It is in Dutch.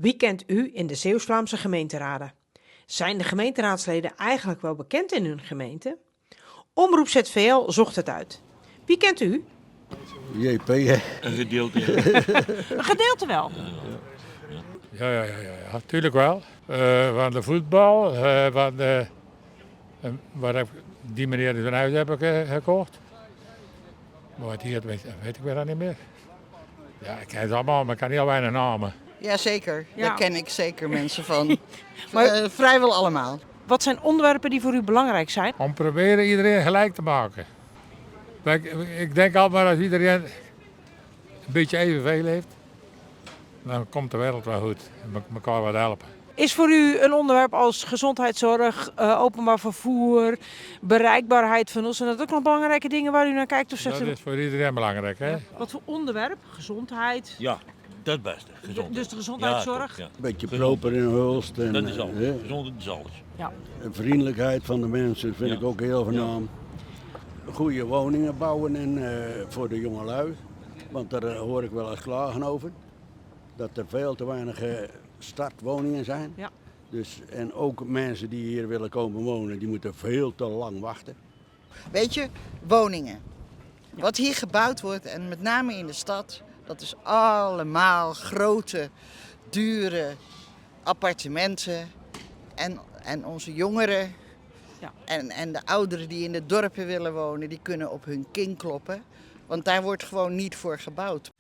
Wie kent u in de Zeeuws-Vlaamse gemeenteraden? Zijn de gemeenteraadsleden eigenlijk wel bekend in hun gemeente? Omroep ZVL zocht het uit. Wie kent u? JP, hè? Een gedeelte. Een gedeelte wel. Ja, tuurlijk wel. Van de voetbal, waar heb die meneer zijn huis heb ik gekocht. Maar wat hier weet ik weer niet meer. Ja, ik ken ze allemaal, maar ik kan niet al weinig namen. Jazeker, Ja. daar ken ik zeker mensen van. Maar vrijwel allemaal. Wat zijn onderwerpen die voor u belangrijk zijn? Om proberen iedereen gelijk te maken. Ik denk altijd maar als iedereen een beetje evenveel heeft, dan komt de wereld wel goed. En elkaar wat helpen. Is voor u een onderwerp als gezondheidszorg, openbaar vervoer, bereikbaarheid van ons, zijn dat ook nog belangrijke dingen waar u naar kijkt? Of zegt Dat u, is voor iedereen belangrijk, hè? wat voor onderwerp? Gezondheid. Ja, dat beste. Gezondheid. Dus de gezondheidszorg? Ja, Een beetje proper in Hulst. En, dat is alles. hè, Gezondheid is alles. Ja. de vriendelijkheid van de mensen vind ik ook heel voornaam. Goede woningen bouwen voor de jongelui. Want daar hoor ik wel eens klagen over. Dat er veel te weinig startwoningen zijn. Ja. Dus, en ook mensen die hier willen komen wonen, die moeten veel te lang wachten. Weet je, woningen. Wat hier gebouwd wordt, en met name in de stad, dat is allemaal grote, dure appartementen. En onze jongeren Ja. en de ouderen die in de dorpen willen wonen, die kunnen op hun kin kloppen. Want daar wordt gewoon niet voor gebouwd.